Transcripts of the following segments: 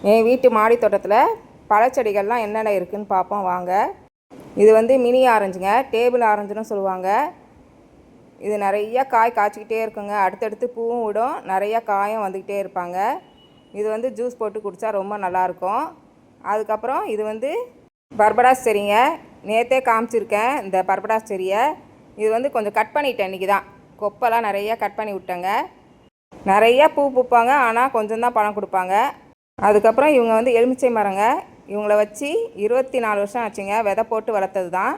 என் வீட்டு மாடி தோட்டத்தில் பழச்செடிகள்லாம் என்னென்ன இருக்குதுன்னு பார்ப்போம் வாங்க. இது வந்து மினி ஆரஞ்சுங்க, டேபிள் ஆரஞ்சுன்னு சொல்லுவாங்க. இது நிறையா காய் காய்ச்சிக்கிட்டே இருக்குங்க. அடுத்தடுத்து பூவும் விடும், நிறையா காயும் வந்துக்கிட்டே இருப்பாங்க. இது வந்து ஜூஸ் போட்டு குடித்தா ரொம்ப நல்லாயிருக்கும். அதுக்கப்புறம் இது வந்து பர்படாஸ் செடிங்க. நேற்றே காமிச்சிருக்கேன் இந்த பர்படாஸ் செடியை. இது வந்து கொஞ்சம் கட் பண்ணிட்டேன் இன்றைக்கி தான். கொப்பெல்லாம் நிறையா கட் பண்ணி விட்டேங்க. நிறையா பூ பூப்பாங்க, ஆனால் கொஞ்சம் தான் பழம் கொடுப்பாங்க. அதுக்கப்புறம் இவங்க வந்து எலுமிச்சை மரங்க. இவங்கள வச்சு 24 வருஷம் ஆச்சுங்க. விதை போட்டு வளர்த்தது தான்.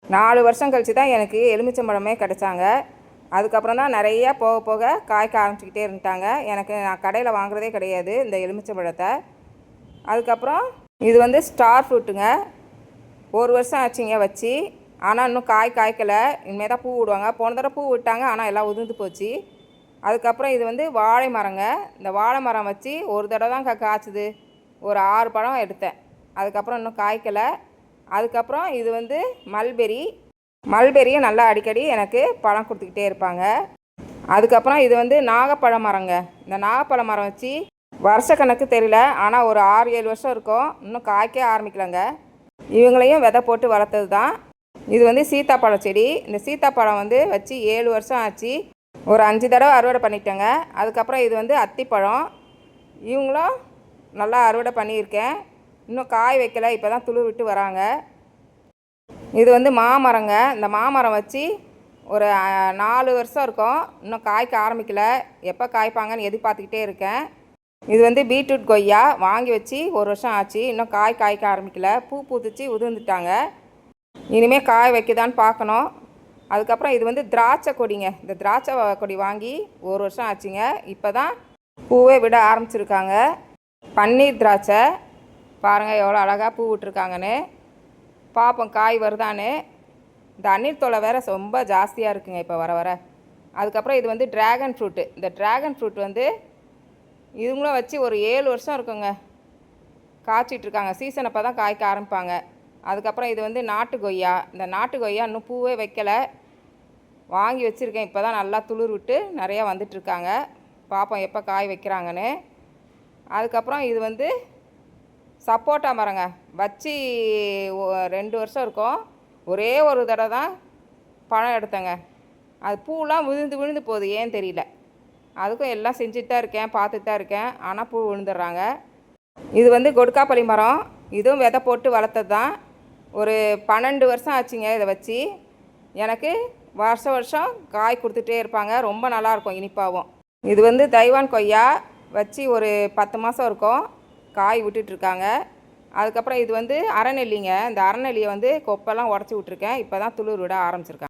4 வருஷம் கழித்து தான் எனக்கு எலுமிச்சை மரமே கிடச்சாங்க. அதுக்கப்புறம் தான் நிறையா போக போக காய்க்க ஆரம்பிச்சிக்கிட்டே இருந்துட்டாங்க. நான் கடையில் வாங்குறதே கிடையாது இந்த எலுமிச்சை பழத்தை. அதுக்கப்புறம் இது வந்து ஸ்டார் ஃப்ரூட்டுங்க. 1 வருஷம் ஆச்சுங்க வச்சு, ஆனால் இன்னும் காய்க்கலை. இனிமேல் தான் பூ விடுவாங்க. போன தடவை பூ விட்டாங்க, ஆனால் எல்லாம் உதிர்ந்து போச்சு. அதுக்கப்புறம் இது வந்து வாழை மரங்க. இந்த வாழை மரம் வச்சு ஒரு தடவை தான் காய்ச்சுது. ஒரு 6 பழம் எடுத்தேன். அதுக்கப்புறம் இன்னும் காய்க்கலை. அதுக்கப்புறம் இது வந்து மல்பெரியும் நல்லா அடிக்கடி எனக்கு பழம் கொடுத்துக்கிட்டே இருப்பாங்க. அதுக்கப்புறம் இது வந்து நாகப்பழ மரங்க. இந்த நாகப்பழ மரம் வச்சு வருஷக்கணக்கு தெரியல, ஆனால் ஒரு 6-7 வருஷம் இருக்கும். இன்னும் காய்க்க ஆரம்பிக்கலைங்க. இவங்களையும் விதை போட்டு வளர்த்தது தான். இது வந்து சீத்தாப்பழ செடி. இந்த சீத்தாப்பழம் வந்து வச்சு 7 வருஷம் ஆச்சு. ஒரு 5 தடவை அறுவடை பண்ணிட்டேங்க. அதுக்கப்புறம் இது வந்து அத்திப்பழம். இவங்களும் நல்லா அறுவடை பண்ணியிருக்கேன். இன்னும் காய் வைக்கலை, இப்போ தான் துளிர் விட்டு வராங்க. இது வந்து மாமரங்க. இந்த மாமரம் வச்சு ஒரு 4 வருஷம் இருக்கும். இன்னும் காய்க்க ஆரம்பிக்கலை. எப்போ காய்ப்பாங்கன்னு எதிர்பார்த்துக்கிட்டே இருக்கேன். இது வந்து பீட்ரூட் கொய்யா. வாங்கி வச்சு 1 வருஷம் ஆச்சு. இன்னும் காய்க்க ஆரம்பிக்கலை. பூ பூத்துச்சு, உதிர்ந்துட்டாங்க. இனிமேல் காய் வைக்குதான்னு பார்க்கணும். அதுக்கப்புறம் இது வந்து திராட்சை கொடிங்க. இந்த திராட்சை கொடி வாங்கி 1 வருஷம் ஆச்சுங்க. இப்போ தான் பூவே விட ஆரம்பிச்சிருக்காங்க. பன்னீர் திராட்சை பாருங்கள் எவ்வளோ அழகாக பூ விட்டுருக்காங்கன்னு. பார்ப்போம் காய் வருதான்னு. இந்த அன்னீர் தொலை வேறு ரொம்ப ஜாஸ்தியாக இருக்குங்க இப்போ வர வர. அதுக்கப்புறம் இது வந்து ட்ராகன் ஃப்ரூட்டு. இந்த ட்ராகன் ஃப்ரூட் வந்து இவங்களும் வச்சு ஒரு 7 வருஷம் இருக்குங்க. காய்ச்சிட்ருக்காங்க. சீசன் அப்போ தான் காய்க்க ஆரம்பிப்பாங்க. அதுக்கப்புறம் இது வந்து நாட்டு கொய்யா. இந்த நாட்டு கொய்யா இன்னும் பூவே வைக்கலை. வாங்கி வச்சுருக்கேன். இப்போ தான் நல்லா துளிர் விட்டு நிறையா வந்துட்டுருக்காங்க. பார்ப்போம் எப்போ காய் வைக்கிறாங்கன்னு. அதுக்கப்புறம் இது வந்து சப்போட்டா மரங்க. வச்சு 2 வருஷம் இருக்கும். ஒரே ஒரு தடவை தான் பழம் எடுத்தேங்க. அது பூலாம் விழுந்து போகுது, ஏன் தெரியல. அதுக்கும் எல்லாம் செஞ்சுட்டு தான் இருக்கேன், பார்த்துட்டு தான் இருக்கேன். ஆனால் பூ விழுந்துடுறாங்க. இது வந்து கொடுக்காப்பள்ளி மரம். இதுவும் விதை போட்டு வளர்த்தது தான். ஒரு 12 வருஷம் ஆச்சுங்க இதை வச்சு. எனக்கு வருஷம் காய் கொடுத்துட்டே இருப்பாங்க. ரொம்ப நல்லாயிருக்கும், இனிப்பாகவும். இது வந்து தைவான் கொய்யா. வச்சு ஒரு 10 மாதம் இருக்கும். காய் விட்டுட்ருக்காங்க. அதுக்கப்புறம் இது வந்து அரைநெல்லிங்க. இந்த அரைநெல்லியை வந்து கொப்பெல்லாம் உடச்சி விட்ருக்கேன். இப்போ தான் துளிர் விட ஆரம்பிச்சிருக்காங்க.